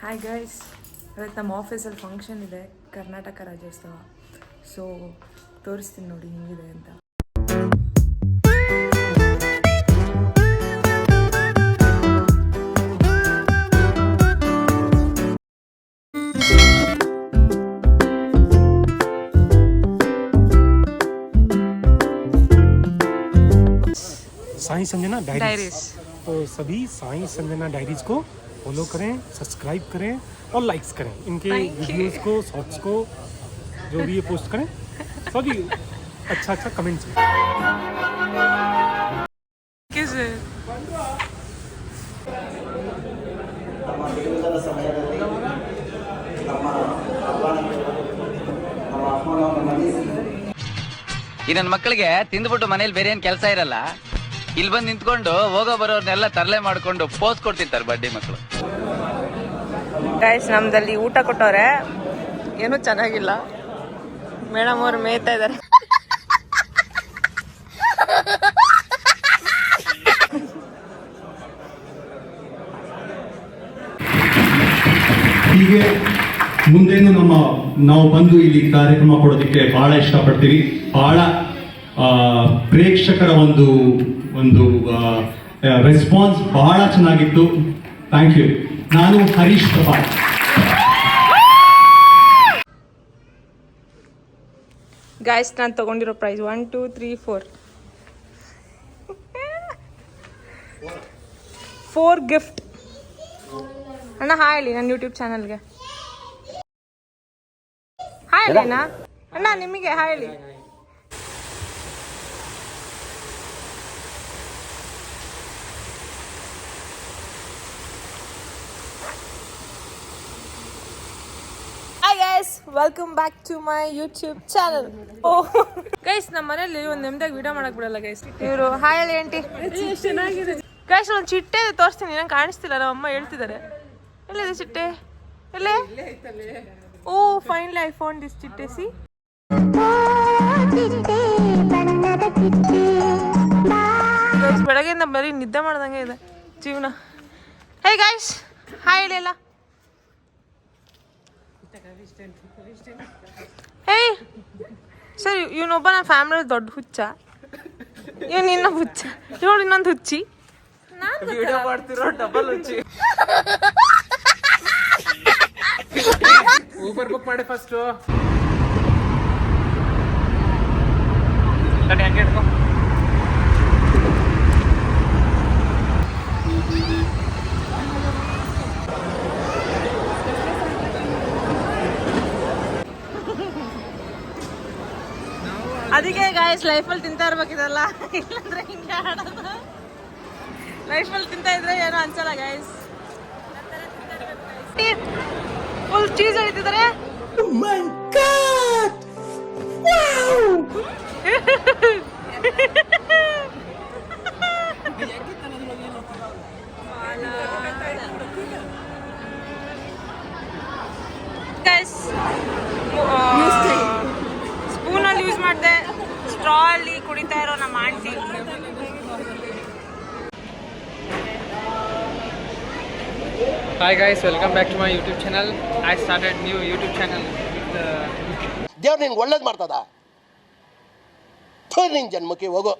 Hi guys, ಇವತ್ತು ನಮ್ಮ ಆಫೀಸಲ್ಲಿ ಫಂಕ್ಷನ್ ಇದೆ, ಕರ್ನಾಟಕ ರಾಜ್ಯೋತ್ಸವ. ಸೊ ತೋರಿಸ್ತೀನಿ ನೋಡಿ ಹೆಂಗಿದೆ ಅಂತ. साई संजना डायरीज। तो सभी साई संजना डायरीज को फॉलो करें, सब्सक्राइब करें और लाइक्स करें। इनके वीडियोस को, शॉर्ट्स को, जो भी ये पोस्ट करें, सभी अच्छा कमेंट्स करें। ಈ ನನ್ನ ಮಕ್ಕಳಿಗೆ ತಿಂದ್ಬಿಟ್ಟು ಮನೇಲಿ ಬೇರೆ ಏನ್ ಕೆಲಸ ಇರಲ್ಲ, ಇಲ್ಲಿ ಬಂದು ನಿಂತ್ಕೊಂಡು ಹೋಗೋ ಬರೋರ್ನೆಲ್ಲ ತರಲೆ ಮಾಡ್ಕೊಂಡು ಪೋಸ್ ಕೊಡ್ತಿರ್ತಾರೆ ಬಡ್ಡಿ ಮಕ್ಕಳು. ಗೈಸ್, ನಮ್ದಲ್ಲಿ ಊಟ ಕೊಟ್ಟವ್ರೆ, ಏನೂ ಚೆನ್ನಾಗಿಲ್ಲ. ಮೇಡಮ್ ಅವ್ರು ಮೇಯ್ತಾ ಇದ್ದಾರೆ. ಹೀಗೆ ಮುಂದೇನು ನಾವು ಬಂದು ಇಲ್ಲಿ ಕಾರ್ಯಕ್ರಮ ಕೊಡೋದಕ್ಕೆ ಬಹಳ ಇಷ್ಟಪಡ್ತೀವಿ. ಬಹಳ ಪ್ರೇಕ್ಷಕರ ಒಂದು ರೆಸ್ಪಾನ್ಸ್ ಬಹಳ ಚೆನ್ನಾಗಿತ್ತು. Thank you. ನಾನು ಹರೀಶ್ ಪ್ರಭಾತ್. ಗೈಸ್, ನಾನು ತಗೊಂಡಿರೋ ಪ್ರೈಸ್ 1 2 3 4 ಗಿಫ್ಟ್. ಅಣ್ಣ ಹಾಯ್ ಹೇಳಿ ನನ್ನ ಯೂಟ್ಯೂಬ್ ಚಾನಲ್ಗೆ. ಹಾಯ್ ಹೇಳಿನಾ ಅಣ್ಣ, ನಿಮಗೆ ಹಾಯ್ ಹೇಳಿ. Welcome back to my YouTube channel. Guys, ನಮ್ಮ ಮನೇಲಿ ಒಂದು ನೆಮ್ಮದಿಯಾಗಿ ವಿಡಿಯೋ ಮಾಡಕ್ ಬಿಡಲ್ಲ ಗೈಸ್. ಇವರು ಹಾಯ್ ಹೇಳಿ ಆಂಟಿ. ಚೆನ್ನಾಗಿದೆ ಗೈಸ್. ಒಂದು ಚಿಟ್ಟೆ ತೋರಿಸ್ತೀನಿ, ನಂಗೆ ಕಾಣಿಸ್ತಿಲ್ಲ, ನಮ್ಮ ಅಮ್ಮ ಹೇಳ್ತಿದ್ದಾರೆ. ಎಲ್ಲಿದೆ ಚಿಟ್ಟೆ? ಎಲ್ಲೇ? ಓ ಫೈನಲಿ ಐ ಫೌಂಡ್ ದಿಸ್ ಚಿಟ್ಟೆ. ಸಿ, ಬೆಳಗ್ಗೆಯಿಂದ ಬರೀ ನಿದ್ದೆ ಮಾಡ್ದಂಗೆ ಇದೆ ಜೀವನ. ಹೇ ಗೈಸ್, ಹಾಯ್ ಹೇಳಿ ಎಲ್ಲ. ಹೇಯ್ ಸರ್, ಇವನೊಬ್ಬ ನನ್ನ ಫ್ಯಾಮಿಲಿ ದೊಡ್ಡ ಹುಚ್ಚ, ಇವನು ಇನ್ನೊಬ್ಬ ಹುಚ್ಚ, ಇವಳು ಇನ್ನೊಂದು ಹುಚ್ಚಿ. ವಿಡಿಯೋ ಮಾಡ್ತಿರೋ ಡಬಲ್ ಹುಚ್ಚಿ. ಊಬರ್ ಬುಕ್ ಮಾಡಿ ಫಸ್ಟ್. ಹಂಗೆ ಇಟ್ಕೋ. ಅದಕ್ಕೆ ಗಾಯ್ಸ್, ಲೈಫಲ್ಲಿ ತಿಂತಾ ಇರ್ಬೇಕಿದಲ್ಲ, ಇಲ್ಲಾಂದ್ರೆ ಹಿಂಗೆ ಆಡೋದು. ಲೈಫಲ್ಲಿ ತಿಂತಾ ಇದ್ರೆ ಏನೋ ಅನ್ಸಲ್ಲ ಗಾಯ್ಸ್. ಫುಲ್ ಚೀಸ್ ಹೇಳ್ತಿದ್ದಾರೆ. ಸ್ಪೂನಲ್ಲಿ ಯೂಸ್ ಮಾಡಿದೆ, ಸ್ಟ್ರಾ ಅಲ್ಲಿ ಕುಡಿತಾ ಇರೋ ನಮ್ಮ aunty. Hi guys, welcome back to my YouTube channel. I started new YouTube channel with ದೇವ್ರು ನಿನ್ಗೆ ಒಳ್ಳೇದು ಮಾಡ್ತದ. ನಿನ್ ಜನ್ಮಕ್ಕೆ ಹೋಗೋ.